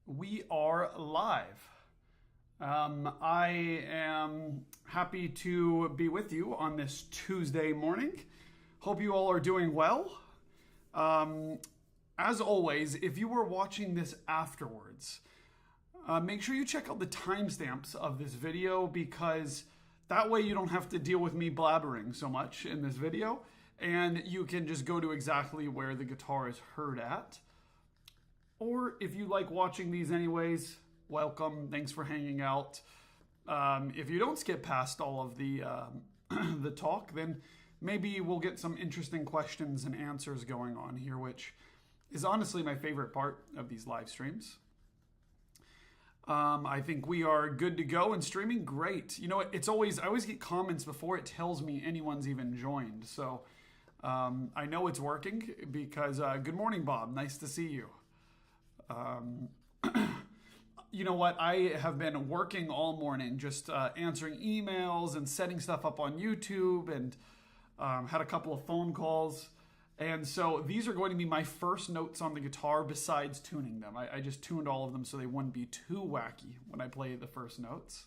We are live. I am happy to be with you on this Tuesday morning. Hope you all are doing well. As always, if you were watching this afterwards, make sure you check out the timestamps of this video, because that way you don't have to deal with me blabbering so much in this video, and you can just go to exactly where the guitar is heard at. Or if you like watching these anyways, welcome. Thanks for hanging out. If you don't skip past all of the the talk, then maybe we'll get some interesting questions and answers going on here, which is honestly my favorite part of these live streams. I think we are good to go and streaming. Great. You know, I always get comments before it tells me anyone's even joined. So I know it's working because good morning, Bob. Nice to see you. You know what? I have been working all morning, just answering emails and setting stuff up on YouTube, and had a couple of phone calls. And so these are going to be my first notes on the guitar besides tuning them. I just tuned all of them so they wouldn't be too wacky when I play the first notes.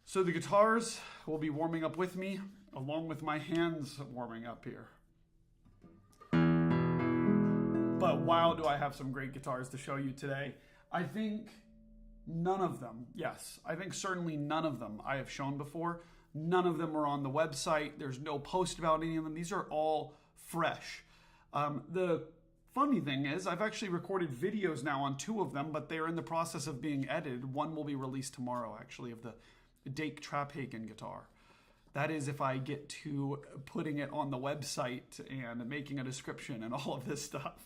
So the guitars will be warming up with me, along with my hands warming up here. But wow, do I have some great guitars to show you today. I think none of them, yes, I think certainly none of them I have shown before. None of them are on the website. There's no post about any of them. These are all fresh. The funny thing is I've actually recorded videos now on 2 of them, but they're in the process of being edited. One will be released tomorrow, actually, of the Dake Traphagen guitar. That is if I get to putting it on the website and making a description and all of this stuff.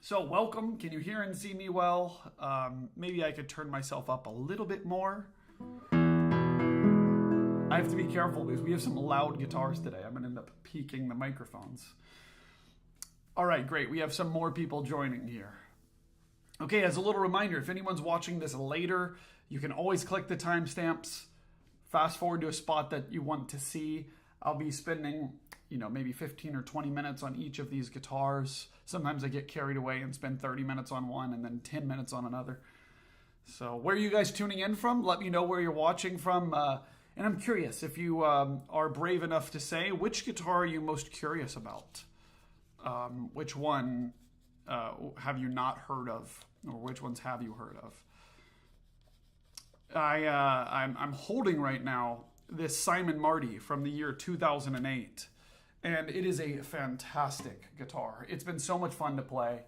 So welcome. Can you hear and see me well? Maybe I could turn myself up a little bit more. I have to be careful because we have some loud guitars today. I'm going to end up peaking the microphones. All right, great. We have some more people joining here. Okay, as a little reminder, if anyone's watching this later, you can always click the timestamps, fast forward to a spot that you want to see. I'll be spending, maybe 15 or 20 minutes on each of these guitars. Sometimes I get carried away and spend 30 minutes on one and then 10 minutes on another. So where are you guys tuning in from? Let me know where you're watching from. And I'm curious if you are brave enough to say, which guitar are you most curious about? Which one have you not heard of? Or which ones have you heard of? I'm holding right now this Simon Marty from the year 2008. And it is a fantastic guitar. It's been so much fun to play.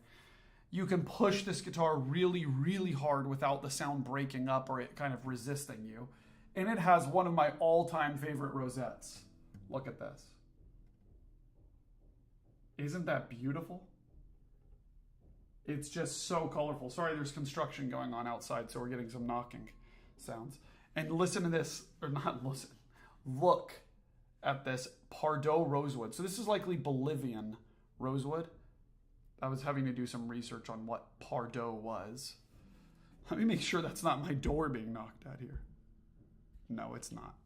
You can push this guitar really, really hard without the sound breaking up or it kind of resisting you. And it has one of my all-time favorite rosettes. Look at this. Isn't that beautiful? It's just so colorful. Sorry, there's construction going on outside, so we're getting some knocking sounds. And listen to this, or not listen, look at this Pardo rosewood. So this is likely Bolivian rosewood. I was having to do some research on what Pardo was. Let me make sure that's not my door being knocked at here. No, it's not.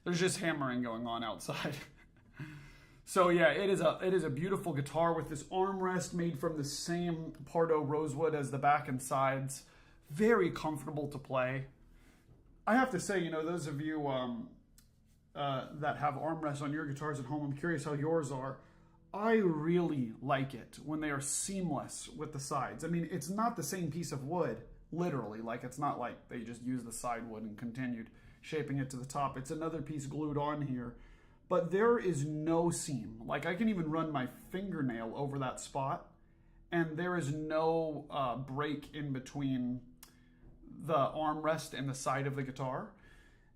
There's just hammering going on outside. So yeah, it is a beautiful guitar with this armrest made from the same Pardo rosewood as the back and sides. Very comfortable to play. I have to say, those of you that have armrests on your guitars at home, I'm curious how yours are. I really like it when they are seamless with the sides. I mean, it's not the same piece of wood, literally. Like, it's not like they just used the side wood and continued shaping it to the top. It's another piece glued on here. But there is no seam. Like, I can even run my fingernail over that spot, and there is no break in between the armrest and the side of the guitar.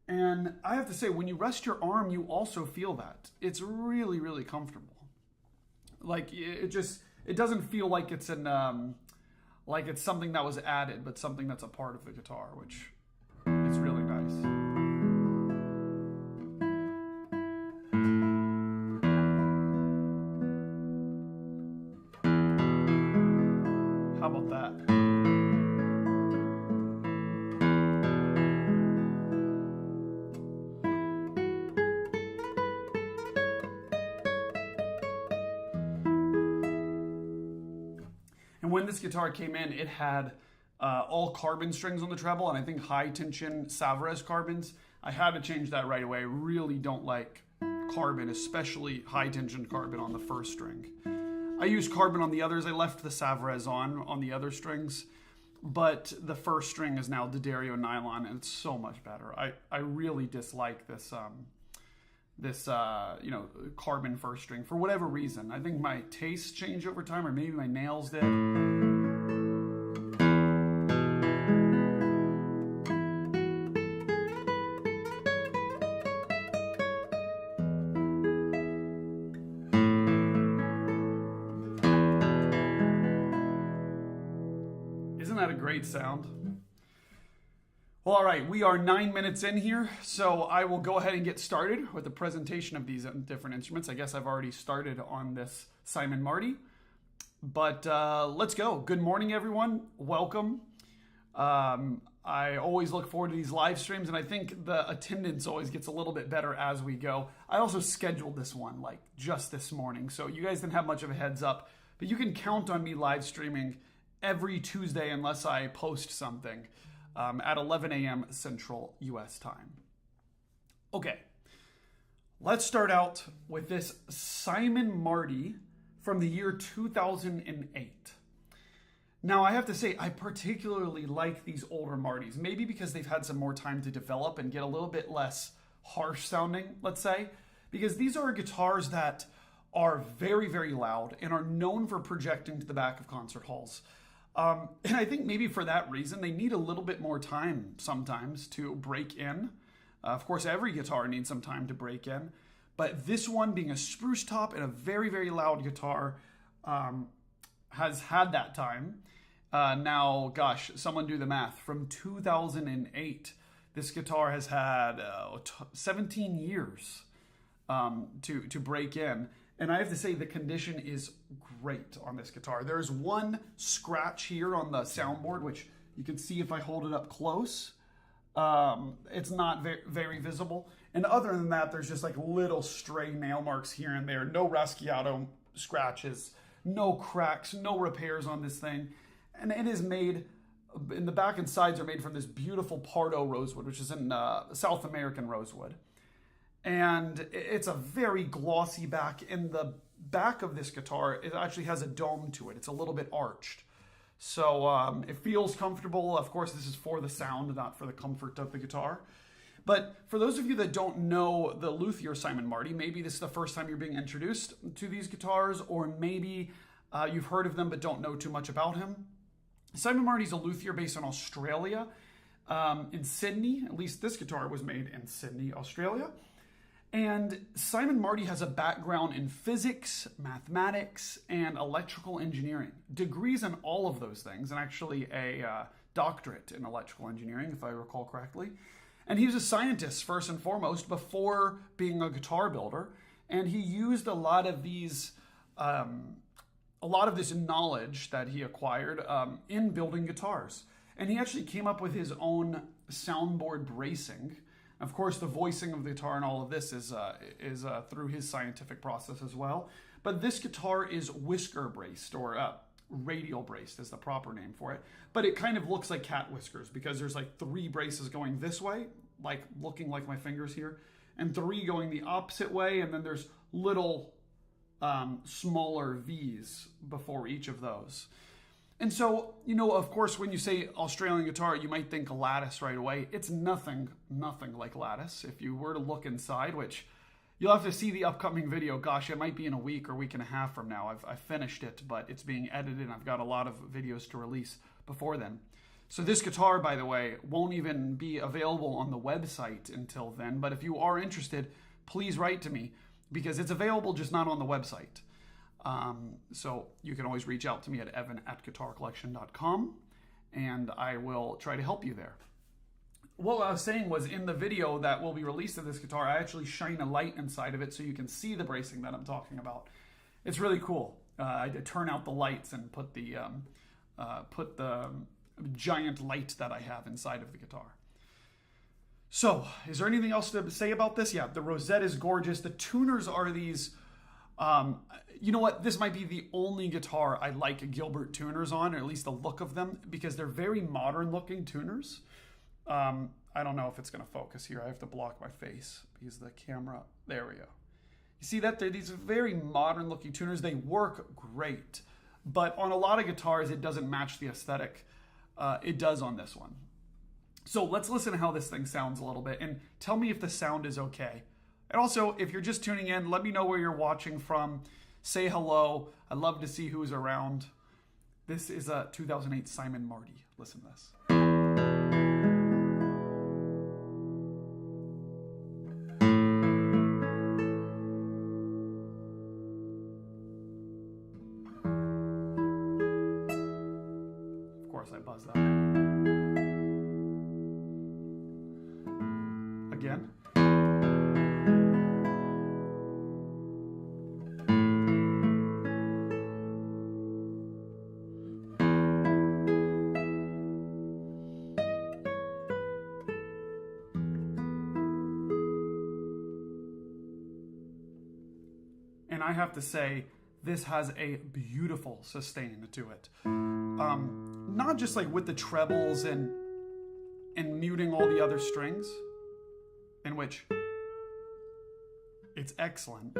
And I have to say, when you rest your arm, you also feel that. It's really, really comfortable. Like, it doesn't feel like it's like it's something that was added, but something that's a part of the guitar, which is really nice. How about that? And when this guitar came in, it had all carbon strings on the treble, and I think high tension Savarez carbons. I had to change that right away. I really don't like carbon, especially high tension carbon on the first string. I use carbon on the others. I left the Savarez on the other strings, but the first string is now D'Addario nylon, and it's so much better. I really dislike this carbon first string for whatever reason. I think my tastes changed over time, or maybe my nails did. Isn't that a great sound? Well, all right, we are 9 minutes in here, so I will go ahead and get started with the presentation of these different instruments. I guess I've already started on this Simon Marty, but let's go. Good morning, everyone. Welcome. I always look forward to these live streams, and I think the attendance always gets a little bit better as we go. I also scheduled this one like just this morning, so you guys didn't have much of a heads up, but you can count on me live streaming every Tuesday unless I post something at 11 a.m. Central US time. Okay, let's start out with this Simon Marty from the year 2008. Now, I have to say, I particularly like these older Martys, maybe because they've had some more time to develop and get a little bit less harsh sounding, let's say, because these are guitars that are very, very loud and are known for projecting to the back of concert halls. And I think maybe for that reason, they need a little bit more time sometimes to break in. Of course, every guitar needs some time to break in. But this one, being a spruce top and a very, very loud guitar, has had that time. Now, gosh, someone do the math. From 2008, this guitar has had 17 years to break in. And I have to say, the condition is great on this guitar. There's one scratch here on the soundboard, which you can see if I hold it up close. It's not very visible. And other than that, there's just like little stray nail marks here and there. No Raschiato scratches, no cracks, no repairs on this thing. And it is made, in the back and sides are made from this beautiful Pardo rosewood, which is in South American rosewood. And it's a very glossy back. In the back of this guitar, it actually has a dome to it. It's a little bit arched. So it feels comfortable. Of course, this is for the sound, not for the comfort of the guitar. But for those of you that don't know the luthier Simon Marty, maybe this is the first time you're being introduced to these guitars, or maybe you've heard of them but don't know too much about him. Simon Marty's a luthier based in Australia, in Sydney. At least this guitar was made in Sydney, Australia. And Simon Marty has a background in physics, mathematics, and electrical engineering. Degrees in all of those things, and actually a doctorate in electrical engineering, if I recall correctly. And he was a scientist, first and foremost, before being a guitar builder. And he used a lot of these, a lot of this knowledge that he acquired in building guitars. And he actually came up with his own soundboard bracing. Of course, the voicing of the guitar and all of this is through his scientific process as well. But this guitar is whisker braced, or radial braced is the proper name for it. But it kind of looks like cat whiskers because there's like 3 braces going this way, like looking like my fingers here, and 3 going the opposite way, and then there's little smaller V's before each of those. And so, you know, of course, when you say Australian guitar, you might think lattice right away. It's nothing like lattice. If you were to look inside, which you'll have to see the upcoming video. Gosh, it might be in a week or week and a half from now. I've finished it, but it's being edited and I've got a lot of videos to release before then. So this guitar, by the way, won't even be available on the website until then. But if you are interested, please write to me because it's available, just not on the website. So you can always reach out to me at evan@guitarcollection.com and I will try to help you there. What I was saying was, in the video that will be released of this guitar, I actually shine a light inside of it so you can see the bracing that I'm talking about. It's really cool. I did turn out the lights and put the giant light that I have inside of the guitar. So, is there anything else to say about this? Yeah, the rosette is gorgeous. The tuners are these You know what? This might be the only guitar I like Gilbert tuners on, or at least the look of them, because they're very modern looking tuners. I don't know if it's going to focus here. I have to block my face because the camera, there we go. You see that? They're these very modern looking tuners. They work great, but on a lot of guitars, it doesn't match the aesthetic. It does on this one. So let's listen to how this thing sounds a little bit and tell me if the sound is okay. And also, if you're just tuning in, let me know where you're watching from. Say hello. I'd love to see who's around. This is a 2008 Simon Marty. Listen to this. Of course, I buzzed that. Again. And I have to say, this has a beautiful sustain to it. Not just like with the trebles and muting all the other strings, in which it's excellent.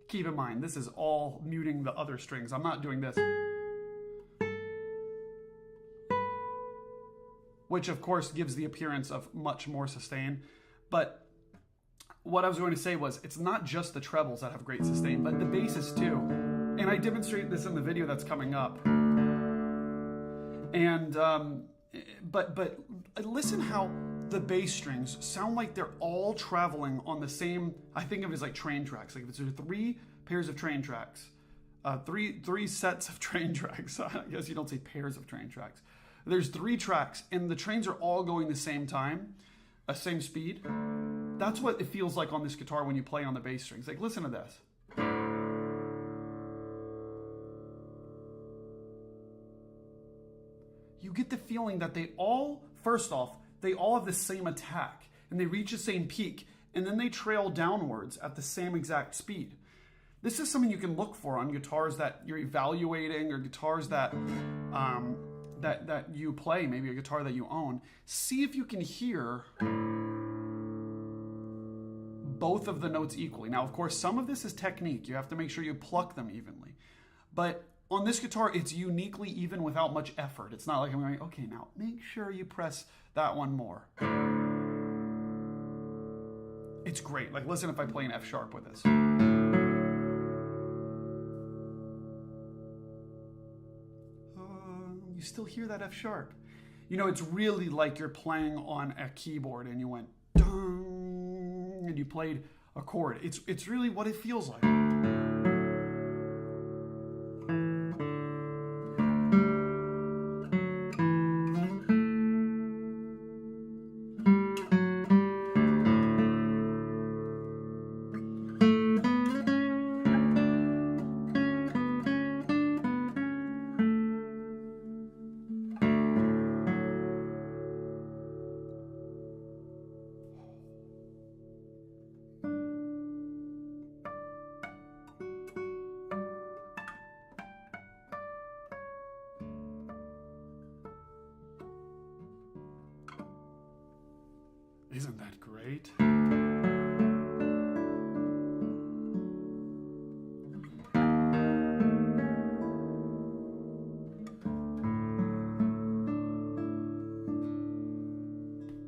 Keep in mind, this is all muting the other strings. I'm not doing this. Which of course gives the appearance of much more sustain. But what I was going to say was, it's not just the trebles that have great sustain, but the basses too. And I demonstrate this in the video that's coming up. And, but listen how the bass strings sound like they're all traveling on the same, I think of it as like train tracks. Like if it's 3 pairs of train tracks, three sets of train tracks. I guess you don't say pairs of train tracks. There's 3 tracks and the trains are all going the same time, same speed. That's what it feels like on this guitar when you play on the bass strings. Like, listen to this. You get the feeling that they all, first off, they all have the same attack and they reach the same peak and then they trail downwards at the same exact speed. This is something you can look for on guitars that you're evaluating or guitars that that you play, maybe a guitar that you own. See if you can hear both of the notes equally. Now, of course, some of this is technique. You have to make sure you pluck them evenly. But on this guitar, it's uniquely even without much effort. It's not like I'm going, okay, now make sure you press that one more. It's great. Like, listen if I play an F sharp with this. You still hear that F sharp. You know, it's really like you're playing on a keyboard and you went, dun, and you played a chord. It's really what it feels like. Isn't that great?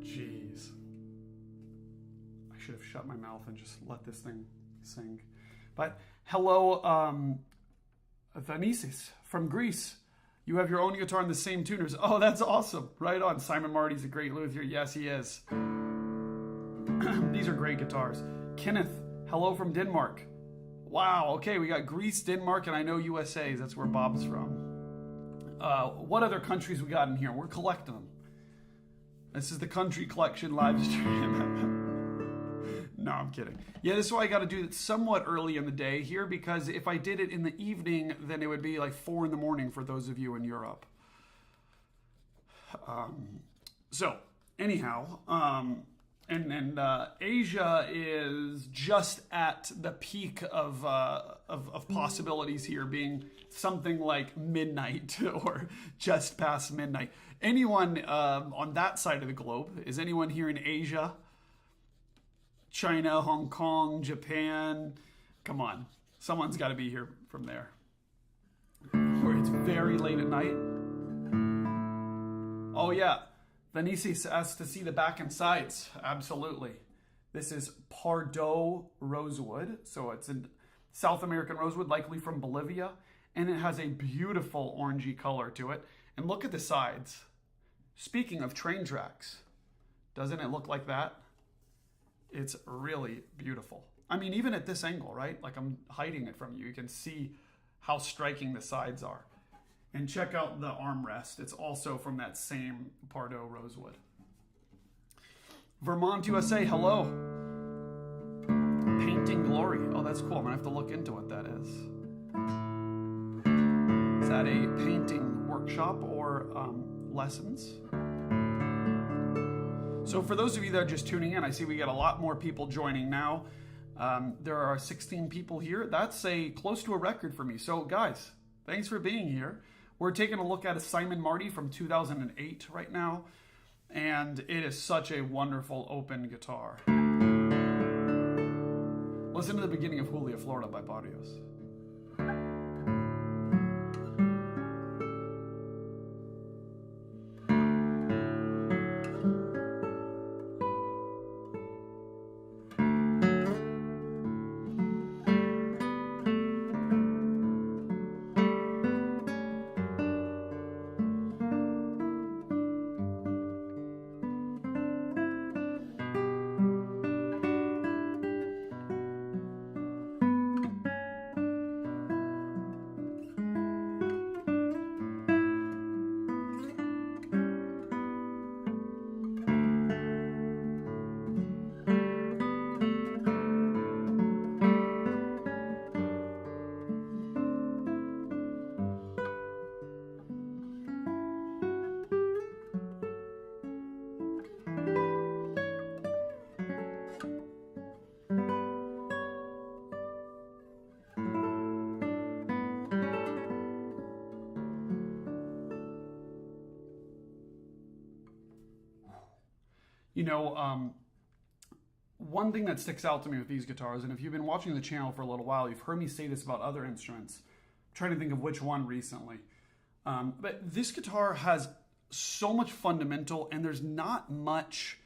Jeez. I should have shut my mouth and just let this thing sing. But hello, Thanisis from Greece. You have your own guitar and the same tuners. Oh, that's awesome. Right on. Simon Marty's a great luthier. Yes, he is. These are great guitars. Kenneth, hello from Denmark. Wow, okay, we got Greece, Denmark, and I know USA. That's where Bob's from. What other countries we got in here? We're collecting them. This is the country collection live stream. No, I'm kidding. Yeah, this is why I got to do it somewhat early in the day here, because if I did it in the evening, then it would be like 4 in the morning for those of you in Europe. So anyhow, Asia is just at the peak of possibilities here, being something like midnight or just past midnight. Anyone on that side of the globe? Is anyone here in Asia? China, Hong Kong, Japan? Come on, someone's got to be here from there. Where it's very late at night. Oh yeah. Venice asks to see the back and sides. Absolutely. This is Pardo rosewood. So it's a South American rosewood, likely from Bolivia. And it has a beautiful orangey color to it. And look at the sides. Speaking of train tracks, doesn't it look like that? It's really beautiful. I mean, even at this angle, right? Like I'm hiding it from you. You can see how striking the sides are. And check out the armrest. It's also from that same Pardo rosewood. Vermont, USA, hello. Painting Glory. Oh, that's cool. I'm going to have to look into what that is. Is that a painting workshop or lessons? So for those of you that are just tuning in, I see we got a lot more people joining now. There are 16 people here. That's close to a record for me. So guys, thanks for being here. We're taking a look at a Simon Marty from 2008 right now, and it is such a wonderful open guitar. Listen to the beginning of Julia Florida by Barrios. You know, one thing that sticks out to me with these guitars, and if you've been watching the channel for a little while, you've heard me say this about other instruments. I'm trying to think of which one recently. But this guitar has so much fundamental, and there's not much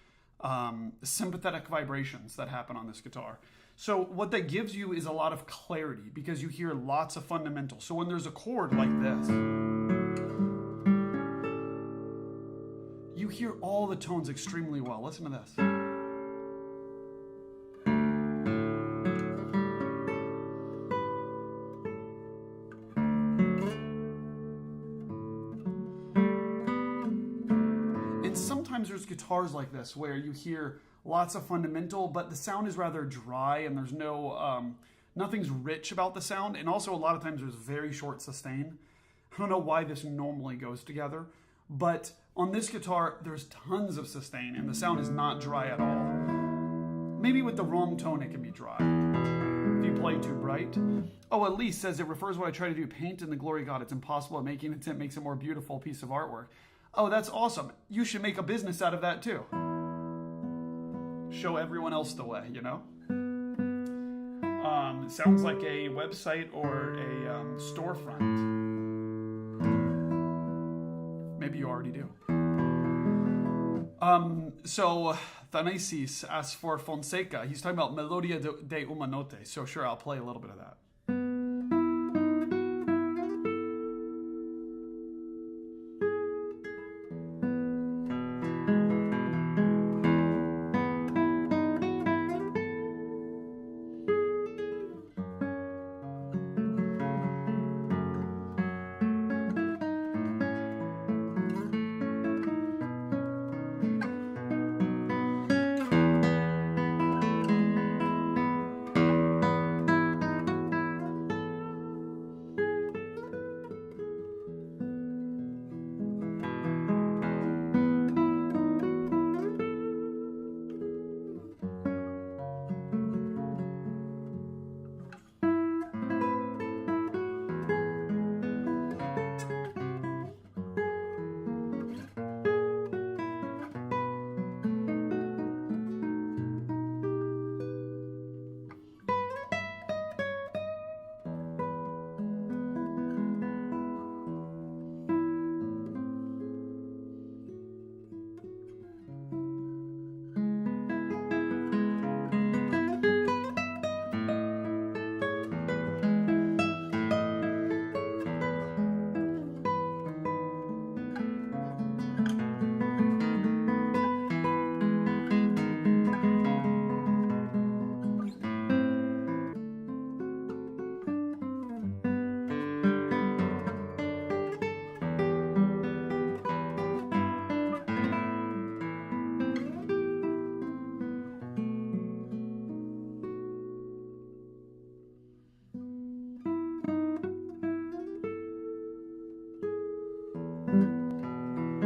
sympathetic vibrations that happen on this guitar. So what that gives you is a lot of clarity because you hear lots of fundamental. So when there's a chord like this, you hear all the tones extremely well. Listen to this. And sometimes there's guitars like this where you hear lots of fundamental, but the sound is rather dry and there's no, nothing's rich about the sound. And also a lot of times there's very short sustain. I don't know why this normally goes together, but on this guitar, there's tons of sustain and the sound is not dry at all. Maybe with the wrong tone, it can be dry if you play too bright. Oh, Elise says it refers what I try to do, paint in the glory God. It's impossible at making it makes a more beautiful piece of artwork. Oh, that's awesome. You should make a business out of that too. Show everyone else the way, you know? It sounds like a website or a storefront. Maybe you already do. So Thanasis asks for Fonseca. He's talking about Melodia de Humanote. So sure, I'll play a little bit of that.